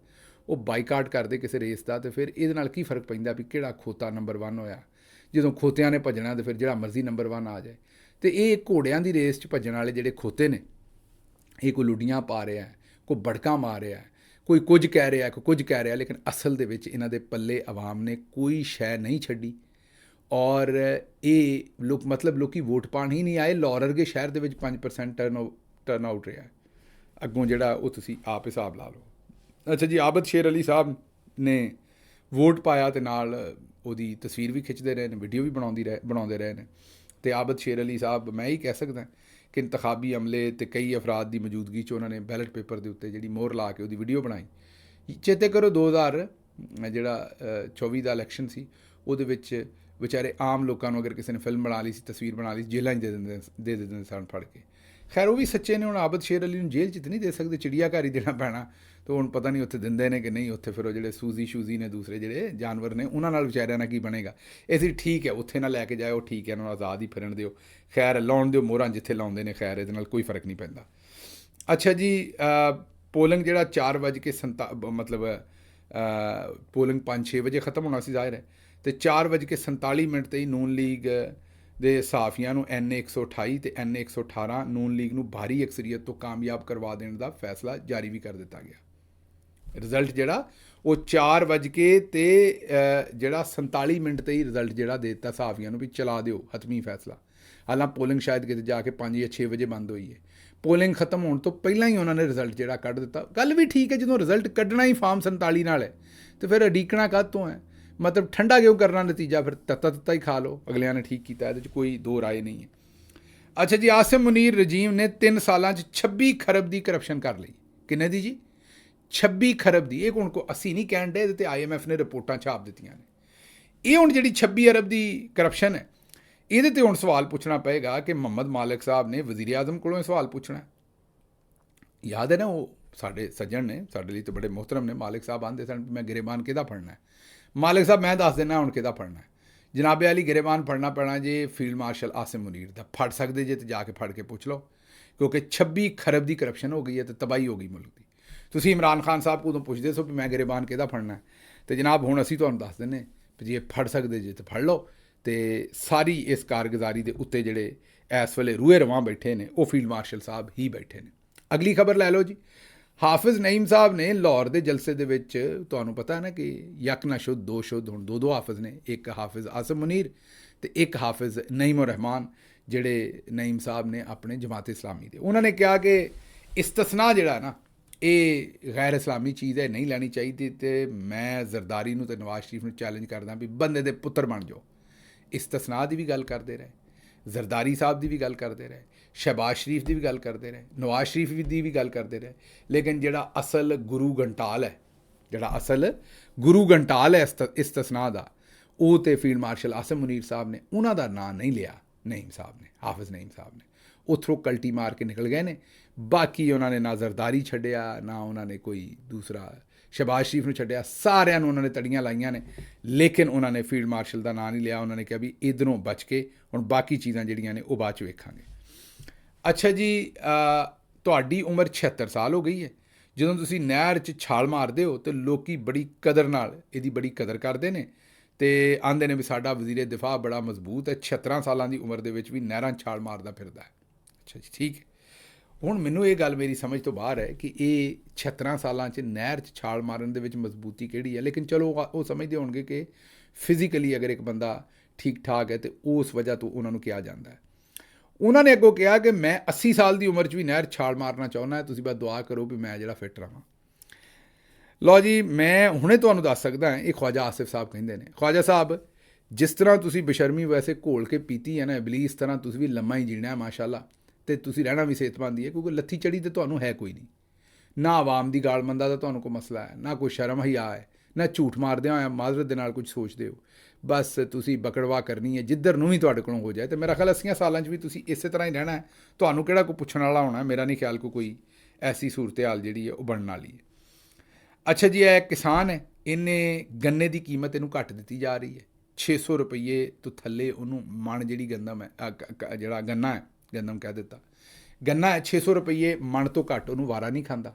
ਉਹ ਬਾਈਕਾਟ ਕਰਦੇ ਕਿਸੇ ਰੇਸ ਦਾ, ਅਤੇ ਫਿਰ ਇਹਦੇ ਨਾਲ ਕੀ ਫ਼ਰਕ ਪੈਂਦਾ ਵੀ ਕਿਹੜਾ ਖੋਤਾ ਨੰਬਰ 1 ਹੋਇਆ। ਜਦੋਂ ਖੋਤਿਆਂ ਨੇ ਭੱਜਣਾ ਤਾਂ ਫਿਰ ਜਿਹੜਾ ਮਰਜ਼ੀ ਨੰਬਰ 1 ਆ ਜਾਏ। ਅਤੇ ਇਹ ਘੋੜਿਆਂ ਦੀ ਰੇਸ 'ਚ ਭੱਜਣ ਵਾਲੇ ਜਿਹੜੇ ਖੋਤੇ ਨੇ, ਇਹ ਕੋਈ ਲੁੱਡੀਆਂ ਪਾ ਰਿਹਾ, ਕੋਈ ਬੜਕਾਂ ਮਾਰ ਰਿਹਾ, ਕੋਈ ਕੁਝ ਕਹਿ ਰਿਹਾ, ਕੋਈ ਕੁਝ ਕਹਿ ਰਿਹਾ, ਲੇਕਿਨ ਅਸਲ ਦੇ ਵਿੱਚ ਇਹਨਾਂ ਦੇ ਪੱਲੇ ਆਵਾਮ ਨੇ ਕੋਈ ਸ਼ੈ ਨਹੀਂ ਛੱਡੀ। ਔਰ ਇਹ ਲੋਕੀ ਵੋਟ ਪਾਉਣ ਹੀ ਨਹੀਂ ਆਏ। ਲਾਹੌਰ ਵਰਗੇ ਸ਼ਹਿਰ ਦੇ ਵਿੱਚ 5% ਟਰਨ ਆਊਟ ਰਿਹਾ। ਅੱਗੋਂ ਜਿਹੜਾ ਉਹ ਤੁਸੀਂ ਆਪ ਹਿਸਾਬ ਲਾ ਲਓ। ਅੱਛਾ ਜੀ, ਆਬਦ ਸ਼ੇਰ ਅਲੀ ਸਾਹਿਬ ਨੇ ਵੋਟ ਪਾਇਆ ਅਤੇ ਨਾਲ ਉਹਦੀ ਤਸਵੀਰ ਵੀ ਖਿੱਚਦੇ ਰਹੇ ਨੇ, ਵੀਡੀਓ ਵੀ ਬਣਾਉਂਦੇ ਰਹੇ ਨੇ। ਅਤੇ ਆਬਦ ਸ਼ੇਰ ਅਲੀ ਸਾਹਿਬ, ਮੈਂ ਹੀ ਕਹਿ ਸਕਦਾ ਕਿ ਇੰਤਖਾਬੀ ਅਮਲੇ ਅਤੇ ਕਈ ਅਫਰਾਦ ਦੀ ਮੌਜੂਦਗੀ 'ਚ ਉਹਨਾਂ ਨੇ ਬੈਲਟ ਪੇਪਰ ਦੇ ਉੱਤੇ ਜਿਹੜੀ ਮੋਹਰ ਲਾ ਕੇ ਉਹਦੀ ਵੀਡੀਓ ਬਣਾਈ। ਚੇਤੇ ਕਰੋ 2024 ਦਾ ਇਲੈਕਸ਼ਨ ਸੀ, ਉਹਦੇ ਵਿੱਚ ਵਿਚਾਰੇ ਆਮ ਲੋਕਾਂ ਨੂੰ ਅਗਰ ਕਿਸੇ ਨੇ ਫਿਲਮ ਬਣਾ ਲਈ ਸੀ, ਤਸਵੀਰ ਬਣਾ ਲਈ ਸੀ, ਜੇਲ੍ਹਾਂ 'ਚ ਦੇ ਦਿੰਦੇ ਸਨ ਫੜ ਕੇ। ਖੈਰ ਉਹ ਵੀ ਸੱਚੇ ਨੇ। ਹੁਣ ਆਬਦ ਸ਼ੇਰ ਅਲੀ ਨੂੰ ਜੇਲ੍ਹ 'ਚ ਤਾਂ ਨਹੀਂ ਦੇ ਸਕਦੇ, ਚਿੜੀਆ ਘਰ ਹੀ ਦੇਣਾ ਪੈਣਾ। ਤਾਂ ਹੁਣ ਪਤਾ ਨਹੀਂ ਉੱਥੇ ਦਿੰਦੇ ਨੇ ਕਿ ਨਹੀਂ। ਉੱਥੇ ਫਿਰ ਉਹ ਜਿਹੜੇ ਸ਼ੂਜ਼ੀ ਨੇ ਦੂਸਰੇ ਜਿਹੜੇ ਜਾਨਵਰ ਨੇ, ਉਹਨਾਂ ਨਾਲ ਵਿਚਾਰਿਆਂ ਨਾਲ ਕੀ ਬਣੇਗਾ। ਇਹ ਸੀ ਠੀਕ ਹੈ, ਉੱਥੇ ਨਾ ਲੈ ਕੇ ਜਾਓ, ਠੀਕ ਹੈ, ਉਹਨਾਂ ਨੂੰ ਆਜ਼ਾਦ ਹੀ ਫਿਰਨ ਦਿਓ। ਖੈਰ ਲਾਉਣ ਦਿਓ ਮੋਹਰਾਂ ਜਿੱਥੇ ਲਾਉਂਦੇ ਨੇ, ਖੈਰ ਇਹਦੇ ਨਾਲ ਕੋਈ ਫ਼ਰਕ ਨਹੀਂ ਪੈਂਦਾ। ਅੱਛਾ ਜੀ, ਪੋਲਿੰਗ ਜਿਹੜਾ 4 ਪੋਲਿੰਗ 5-6 ਵਜੇ ਖਤਮ ਹੋਣਾ ਸੀ ਜ਼ਾਹਿਰ ਹੈ, ਅਤੇ 4:47 'ਤੇ ਹੀ ਨੂਨ ਲੀਗ ਦੇ ਸਾਫੀਆਂ ਨੂੰ NA 128 ਅਤੇ NA 118 ਨੂਨ ਲੀਗ ਨੂੰ ਭਾਰੀ ਅਕਸਰੀਅਤ ਤੋਂ ਕਾਮਯਾਬ ਕਰਵਾ ਦੇਣ ਦਾ ਫੈਸਲਾ ਜਾਰੀ ਵੀ ਕਰ ਦਿੱਤਾ ਗਿਆ। ਰਿਜ਼ਲਟ ਜਿਹੜਾ ਉਹ 4:47 'ਤੇ ਹੀ ਰਿਜ਼ਲਟ ਜਿਹੜਾ ਦੇ ਦਿੱਤਾ ਸਾਫੀਆਂ ਨੂੰ ਵੀ ਚਲਾ ਦਿਓ, ਹਤਮੀ ਫੈਸਲਾ। ਹਾਲਾਂ ਪੋਲਿੰਗ ਸ਼ਾਇਦ ਕਿਤੇ ਜਾ ਕੇ 5 ਜਾਂ 6 ਵਜੇ ਬੰਦ ਹੋਈ ਹੈ। ਪੋਲਿੰਗ ਖਤਮ ਹੋਣ ਤੋਂ ਪਹਿਲਾਂ ਹੀ ਉਹਨਾਂ ਨੇ ਰਿਜ਼ਲਟ ਜਿਹੜਾ ਕੱਢ ਦਿੱਤਾ। ਗੱਲ ਵੀ ਠੀਕ ਹੈ, ਜਦੋਂ ਰਿਜ਼ਲਟ ਕੱਢਣਾ ਹੀ ਫਾਰਮ 47 ਨਾਲ ਹੈ ਅਤੇ ਫਿਰ ਅਡੀਕਣਾ ਕਾਹਤੋਂ ਹੈ। ਮਤਲਬ ਠੰਡਾ ਕਿਉਂ ਕਰਨਾ ਨਤੀਜਾ, ਫਿਰ ਤੱਤਾ ਹੀ ਖਾ ਲਓ। ਅਗਲਿਆਂ ਨੇ ਠੀਕ ਕੀਤਾ, ਇਹਦੇ 'ਚ ਕੋਈ ਦੋ ਰਾਏ ਨਹੀਂ ਹੈ। ਅੱਛਾ ਜੀ, ਆਸਿਮ ਮੁਨੀਰ ਰਜੀਮ ਨੇ 3 ਸਾਲਾਂ 'ਚ 26 ਖਰਬ ਦੀ ਕਰਪਸ਼ਨ ਕਰ ਲਈ। ਕਿੰਨੇ ਦੀ ਜੀ? 26 ਖਰਬ ਦੀ। ਇਹ ਹੁਣ ਅਸੀਂ ਨਹੀਂ ਕਹਿਣ ਡੇ, ਇਹਦੇ 'ਤੇ IMF ਨੇ ਰਿਪੋਰਟਾਂ ਛਾਪ ਦਿੱਤੀਆਂ ਨੇ। ਇਹ ਹੁਣ ਜਿਹੜੀ 26 ਅਰਬ ਦੀ ਕਰਪਸ਼ਨ ਹੈ, ਇਹਦੇ 'ਤੇ ਹੁਣ ਸਵਾਲ ਪੁੱਛਣਾ ਪਏਗਾ ਕਿ ਮੁਹੰਮਦ ਮਾਲਿਕ ਸਾਹਿਬ ਨੇ ਵਜ਼ੀਰ ਆਜ਼ਮ ਕੋਲੋਂ ਇਹ ਸਵਾਲ ਪੁੱਛਣਾ। ਯਾਦ ਹੈ ਨਾ, ਉਹ ਸਾਡੇ ਸੱਜਣ ਨੇ, ਸਾਡੇ ਲਈ ਤਾਂ ਬੜੇ ਮੁਹਤਰਮ ਨੇ। ਮਾਲਿਕ ਸਾਹਿਬ ਆਉਂਦੇ ਸਨ ਮੈਂ ਗਿਰੇਬਾਨ ਕਿਹਦਾ ਫੜਨਾ ਹੈ। ਮਾਲਿਕ ਸਾਹਿਬ ਮੈਂ ਦੱਸ ਦਿੰਦਾ ਹੁਣ ਕਿਹਦਾ ਫੜਨਾ ਹੈ। ਜਨਾਬੇ ਵਾਲੀ ਗਿਰੇਬਾਨ ਫੜਨਾ ਪੈਣਾ ਜੇ ਫੀਲਡ ਮਾਰਸ਼ਲ ਆਸਿਮ ਮੁਨੀਰ ਦਾ। ਫੜ ਸਕਦੇ ਜੇ ਤਾਂ ਜਾ ਕੇ ਫੜ ਕੇ ਪੁੱਛ ਲਓ, ਕਿਉਂਕਿ 26 ਖਰਬ ਦੀ ਕਰਪਸ਼ਨ ਹੋ ਗਈ ਹੈ ਅਤੇ ਤਬਾਹੀ ਹੋ ਗਈ ਮੁਲਕ ਦੀ। ਤੁਸੀਂ ਇਮਰਾਨ ਖਾਨ ਸਾਹਿਬ ਕੋਲੋਂ ਪੁੱਛਦੇ ਸੋ ਵੀ ਮੈਂ ਗਿਰੇਬਾਨ ਕਿਹਦਾ ਫੜਨਾ, ਅਤੇ ਜਨਾਬ ਹੁਣ ਅਸੀਂ ਤੁਹਾਨੂੰ ਦੱਸ ਦਿੰਦੇ ਵੀ ਜੇ ਫੜ ਸਕਦੇ ਜੇ ਤਾਂ ਫੜ ਲਓ। ਅਤੇ ਸਾਰੀ ਇਸ ਕਾਰਗੁਜ਼ਾਰੀ ਦੇ ਉੱਤੇ ਜਿਹੜੇ ਇਸ ਵੇਲੇ ਰੂਹੇ ਰਵਾਂ ਬੈਠੇ ਨੇ ਉਹ ਫੀਲਡ ਮਾਰਸ਼ਲ ਸਾਹਿਬ ਹੀ ਬੈਠੇ ਨੇ। ਅਗਲੀ ਖਬਰ ਲੈ ਲਓ ਜੀ। ਹਾਫਿਜ਼ ਨਈਮ ਸਾਹਿਬ ਨੇ ਲਾਹੌਰ ਦੇ ਜਲਸੇ ਦੇ ਵਿੱਚ, ਤੁਹਾਨੂੰ ਪਤਾ ਹੈ ਨਾ ਕਿ ਯਕ ਨਾ ਸ਼ੁੱਧ ਦੋ ਸ਼ੁੱਧ, ਹੁਣ ਦੋ ਹਾਫਿਜ਼ ਨੇ, ਇੱਕ ਹਾਫਿਜ਼ ਆਸਿਮ ਮੁਨੀਰ ਅਤੇ ਇੱਕ ਹਾਫਿਜ਼ ਨਈਮ ਰਹਿਮਾਨ, ਜਿਹੜੇ ਨਈਮ ਸਾਹਿਬ ਨੇ ਆਪਣੇ ਜਮਾਤ ਇਸਲਾਮੀ ਦੇ। ਉਹਨਾਂ ਨੇ ਕਿਹਾ ਕਿ ਇਸਤਸਨਾ ਜਿਹੜਾ ਨਾ ਇਹ ਗੈਰ ਇਸਲਾਮੀ ਚੀਜ਼ ਹੈ, ਨਹੀਂ ਲੈਣੀ ਚਾਹੀਦੀ। ਤੇ ਮੈਂ ਜ਼ਰਦਾਰੀ ਨੂੰ ਤੇ ਨਵਾਜ਼ ਸ਼ਰੀਫ ਨੂੰ ਚੈਲੰਜ ਕਰਦਾ ਵੀ ਬੰਦੇ ਦੇ ਪੁੱਤਰ ਬਣ ਜਾਓ। ਇਸਤਸਨਾ ਦੀ ਵੀ ਗੱਲ ਕਰਦੇ ਰਹੇ, ਜ਼ਰਦਾਰੀ ਸਾਹਿਬ ਦੀ ਵੀ ਗੱਲ ਕਰਦੇ ਰਹੇ, ਸ਼ਹਿਬਾਜ਼ ਸ਼ਰੀਫ ਦੀ ਵੀ ਗੱਲ ਕਰਦੇ ਰਹੇ, ਨਵਾਜ਼ ਸ਼ਰੀਫ ਦੀ ਵੀ ਗੱਲ ਕਰਦੇ ਰਹੇ, ਲੇਕਿਨ ਜਿਹੜਾ ਅਸਲ ਗੁਰੂ ਗੰਟਾਲ ਹੈ, ਜਿਹੜਾ ਅਸਲ ਗੁਰੂ ਗੰਟਾਲ ਹੈ ਇਸਤਸਨਾ ਦਾ, ਉਹ ਤੇ ਫੀਲਡ ਮਾਰਸ਼ਲ ਆਸਿਮ ਮੁਨੀਰ ਸਾਹਿਬ ਨੇ, ਉਹਨਾਂ ਦਾ ਨਾਂ ਨਹੀਂ ਲਿਆ ਨਈਮ ਸਾਹਿਬ ਨੇ, ਹਾਫਿਜ਼ ਨਈਮ ਸਾਹਿਬ ਨੇ। ਉੱਥੋਂ ਕਲਟੀ ਮਾਰ ਕੇ ਨਿਕਲ ਗਏ ਨੇ। ਬਾਕੀ ਉਹਨਾਂ ਨੇ ਨਾ ਜ਼ਰਦਾਰੀ ਛੱਡਿਆ, ਨਾ ਉਹਨਾਂ ਨੇ ਕੋਈ ਦੂਸਰਾ ਸ਼ਹਿਬਾਜ਼ ਸ਼ਰੀਫ ਨੂੰ ਛੱਡਿਆ, ਸਾਰਿਆਂ ਨੂੰ ਉਹਨਾਂ ਨੇ ਤੜੀਆਂ ਲਾਈਆਂ ਨੇ, ਲੇਕਿਨ ਉਹਨਾਂ ਨੇ ਫੀਲਡ ਮਾਰਸ਼ਲ ਦਾ ਨਾਂ ਨਹੀਂ ਲਿਆ। ਉਹਨਾਂ ਨੇ ਕਿਹਾ ਵੀ ਇੱਧਰੋਂ ਬਚ ਕੇ ਹੁਣ ਬਾਕੀ ਚੀਜ਼ਾਂ ਜਿਹੜੀਆਂ ਨੇ ਉਹ ਬਾਅਦ 'ਚ ਵੇਖਾਂਗੇ। ਅੱਛਾ ਜੀ, ਤੁਹਾਡੀ ਉਮਰ 76 ਸਾਲ ਹੋ ਗਈ ਹੈ। ਜਦੋਂ ਤੁਸੀਂ ਨਹਿਰ 'ਚ ਛਾਲ ਮਾਰਦੇ ਹੋ ਤਾਂ ਲੋਕੀ ਬੜੀ ਕਦਰ ਨਾਲ ਇਹਦੀ ਬੜੀ ਕਦਰ ਕਰਦੇ ਨੇ ਤੇ ਆਂਦੇ ਨੇ ਵੀ ਸਾਡਾ ਵਜ਼ੀਰ ਦਿਫਾਅ ਬੜਾ ਮਜ਼ਬੂਤ ਹੈ, 76 ਸਾਲਾਂ ਦੀ ਉਮਰ ਦੇ ਵਿੱਚ ਵੀ ਨਹਿਰਾਂ 'ਚ ਛਾਲ ਮਾਰਦਾ ਫਿਰਦਾ ਹੈ। ਅੱਛਾ ਜੀ, ਠੀਕ ਹੈ। ਹੁਣ ਮੈਨੂੰ ਇਹ ਗੱਲ ਮੇਰੀ ਸਮਝ ਤੋਂ ਬਾਹਰ ਹੈ ਕਿ ਇਹ 76 ਸਾਲਾਂ 'ਚ ਨਹਿਰ 'ਚ ਛਾਲ ਮਾਰਨ ਦੇ ਵਿੱਚ ਮਜ਼ਬੂਤੀ ਕਿਹੜੀ ਹੈ, ਲੇਕਿਨ ਚਲੋ ਉਹ ਸਮਝਦੇ ਹੋਣਗੇ ਕਿ ਫਿਜ਼ੀਕਲੀ ਅਗਰ ਇੱਕ ਬੰਦਾ ਠੀਕ ਠਾਕ ਹੈ ਤੇ ਉਸ ਵਜ੍ਹਾ ਤੋਂ ਉਹਨਾਂ ਨੂੰ ਕਿਹਾ ਜਾਂਦਾ ਹੈ। ਉਹਨਾਂ ਨੇ ਅੱਗੋਂ ਕਿਹਾ ਕਿ ਮੈਂ 80 ਸਾਲ ਦੀ ਉਮਰ 'ਚ ਵੀ ਨਹਿਰ ਛਾਲ ਮਾਰਨਾ ਚਾਹੁੰਦਾ, ਤੁਸੀਂ ਬਸ ਦੁਆ ਕਰੋ ਵੀ ਮੈਂ ਜਿਹੜਾ ਫਿੱਟ ਰਹਾਂ। ਲਓ ਜੀ, ਮੈਂ ਹੁਣੇ ਤੁਹਾਨੂੰ ਦੱਸ ਸਕਦਾ ਹਾਂ, ਇਹ ਖਵਾਜਾ ਆਸਿਫ ਸਾਹਿਬ ਕਹਿੰਦੇ ਨੇ। ਖਵਾਜਾ ਸਾਹਿਬ, ਜਿਸ ਤਰ੍ਹਾਂ ਤੁਸੀਂ ਬੇਸ਼ਰਮੀ ਵੈਸੇ ਘੋਲ ਕੇ ਪੀਤੀ ਹੈ ਨਾ ਇਬਲੀਸ ਤਰ੍ਹਾਂ, ਤੁਸੀਂ ਵੀ ਲੰਮਾ ਹੀ ਜੀਣਾ ਹੈ ਮਾਸ਼ਾਅੱਲਾ, ਤੇ ਤੁਸੀਂ ਰਹਿਣਾ ਵੀ ਸਿਹਤਮੰਦ ਹੀ ਹੈ, ਕਿਉਂਕਿ ਲੱਥੀ ਚੜੀ ਤੇ ਤੁਹਾਨੂੰ ਹੈ ਕੋਈ ਨਹੀਂ। ਨਾ ਆਵਾਮ ਦੀ ਗਾਲ ਮੰਦਾ ਦਾ ਤੁਹਾਨੂੰ ਕੋਈ ਮਸਲਾ ਹੈ, ਨਾ ਕੋਈ ਸ਼ਰਮ ਹਿਆ ਹੈ, ਨਾ ਝੂਠ ਮਾਰਦਿਆਂ ਹੋਇਆ ਮਾਜ਼ਰਤ ਦੇ ਨਾਲ ਕੁਝ ਸੋਚਦੇ ਹੋ। ਬਸ ਤੁਸੀਂ ਬਕੜਵਾ ਕਰਨੀ ਹੈ ਜਿੱਧਰ ਨੂੰ ਵੀ ਤੁਹਾਡੇ ਕੋਲੋਂ ਹੋ ਜਾਏ। ਤੇ ਮੇਰਾ ਖਿਆਲ 80 ਸਾਲਾਂ 'ਚ ਵੀ ਤੁਸੀਂ ਇਸੇ ਤਰ੍ਹਾਂ ਹੀ ਰਹਿਣਾ ਹੈ, ਤੁਹਾਨੂੰ ਕਿਹੜਾ ਕੋਈ ਪੁੱਛਣ ਵਾਲਾ ਹੋਣਾ। ਮੇਰਾ ਨਹੀਂ ਖਿਆਲ ਕੋਈ ਐਸੀ ਸੂਰਤ ਹਾਲ ਜਿਹੜੀ ਹੈ ਉਹ ਬਣਨ ਵਾਲੀ ਹੈ। ਅੱਛਾ ਜੀ, ਇਹ ਕਿਸਾਨ ਹੈ, ਇਹਨੇ ਗੰਨੇ ਦੀ ਕੀਮਤ ਇਹਨੂੰ ਘੱਟ ਦਿੱਤੀ ਜਾ ਰਹੀ ਹੈ। 600 ਰੁਪਈਏ ਤੋਂ ਥੱਲੇ ਉਹਨੂੰ ਮਣ ਜਿਹੜੀ ਗੰਦਮ ਹੈ, ਜਿਹੜਾ ਗੰਨਾ ਹੈ, ਗੰਦਮ ਕਹਿ ਦਿੱਤਾ, ਗੰਨਾ ਹੈ 600 ਰੁਪਈਏ ਮਣ ਤੋਂ ਘੱਟ ਉਹਨੂੰ ਵਾਰਾ ਨਹੀਂ ਖਾਂਦਾ।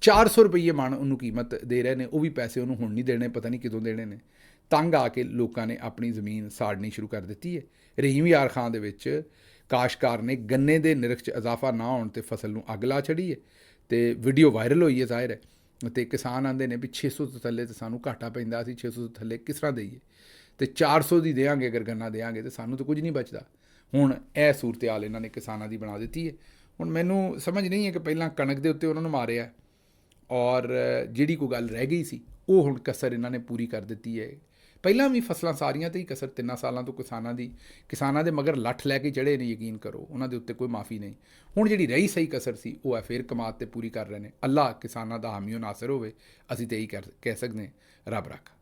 400 ਰੁਪਈਏ ਮਣ ਉਹਨੂੰ ਕੀਮਤ ਦੇ ਰਹੇ ਨੇ, ਉਹ ਵੀ ਪੈਸੇ ਉਹਨੂੰ ਹੁਣ ਨਹੀਂ ਦੇਣੇ, ਪਤਾ ਨਹੀਂ ਕਦੋਂ ਦੇਣੇ ਨੇ। ਤੰਗ ਆ ਕੇ ਲੋਕਾਂ ਨੇ ਆਪਣੀ ਜ਼ਮੀਨ ਸਾੜਨੀ ਸ਼ੁਰੂ ਕਰ ਦਿੱਤੀ ਹੈ। ਰਹੀਮ ਯਾਰ ਖਾਂ ਦੇ ਵਿੱਚ ਕਾਸ਼ਤਕਾਰ ਨੇ ਗੰਨੇ ਦੇ ਨਿਰਖ 'ਚ ਇਜ਼ਾਫਾ ਨਾ ਹੋਣ ਤੇ ਫਸਲ ਨੂੰ ਅੱਗ ਲਾ ਛੜੀ ਹੈ ਤੇ ਵੀਡੀਓ ਵਾਇਰਲ ਹੋਈ ਹੈ, ਜ਼ਾਹਿਰ ਹੈ। ਅਤੇ ਕਿਸਾਨ ਆਉਂਦੇ ਨੇ ਵੀ 600 ਤੋਂ ਥੱਲੇ ਤਾਂ ਸਾਨੂੰ ਘਾਟਾ ਪੈਂਦਾ, ਅਸੀਂ 600 ਤੋਂ ਥੱਲੇ ਕਿਸ ਤਰ੍ਹਾਂ ਦੇਈਏ, ਅਤੇ 400 ਦੀ ਦੇਵਾਂਗੇ ਅਗਰ ਗੰਨਾ ਦੇਵਾਂਗੇ ਤਾਂ ਸਾਨੂੰ ਤਾਂ ਕੁਝ ਨਹੀਂ ਬਚਦਾ। ਹੁਣ ਇਹ ਸੂਰਤ ਹਾਲ ਇਹਨਾਂ ਨੇ ਕਿਸਾਨਾਂ ਦੀ ਬਣਾ ਦਿੱਤੀ ਹੈ। ਹੁਣ ਮੈਨੂੰ ਸਮਝ ਨਹੀਂ ਹੈ ਕਿ ਪਹਿਲਾਂ ਕਣਕ ਦੇ ਉੱਤੇ ਉਹਨਾਂ ਨੂੰ ਮਾਰਿਆ ਔਰ ਜਿਹੜੀ ਕੋਈ ਗੱਲ ਰਹਿ ਗਈ ਸੀ ਉਹ ਹੁਣ ਕਸਰ ਇਹਨਾਂ ਨੇ ਪੂਰੀ ਕਰ ਦਿੱਤੀ ਹੈ। ਪਹਿਲਾਂ ਵੀ ਫਸਲਾਂ ਸਾਰੀਆਂ 'ਤੇ ਹੀ ਕਸਰ 3 ਸਾਲਾਂ ਤੋਂ ਕਿਸਾਨਾਂ ਦੇ ਮਗਰ ਲੱਠ ਲੈ ਕੇ ਚੜ੍ਹੇ ਨੇ, ਯਕੀਨ ਕਰੋ, ਉਹਨਾਂ ਦੇ ਉੱਤੇ ਕੋਈ ਮਾਫੀ ਨਹੀਂ। ਹੁਣ ਜਿਹੜੀ ਰਹੀ ਸਹੀ ਕਸਰ ਸੀ ਉਹ ਹੈ ਫਿਰ ਕਮਾਤ 'ਤੇ ਪੂਰੀ ਕਰ ਰਹੇ ਨੇ। ਅੱਲਾਹ ਕਿਸਾਨਾਂ ਦਾ ਹਾਮੀ ਨਾਸਰ ਹੋਵੇ, ਅਸੀਂ ਤਾਂ ਇਹੀ ਕਹਿ ਸਕਦੇ ਹਾਂ, ਰੱਬ ਰੱਖਾ।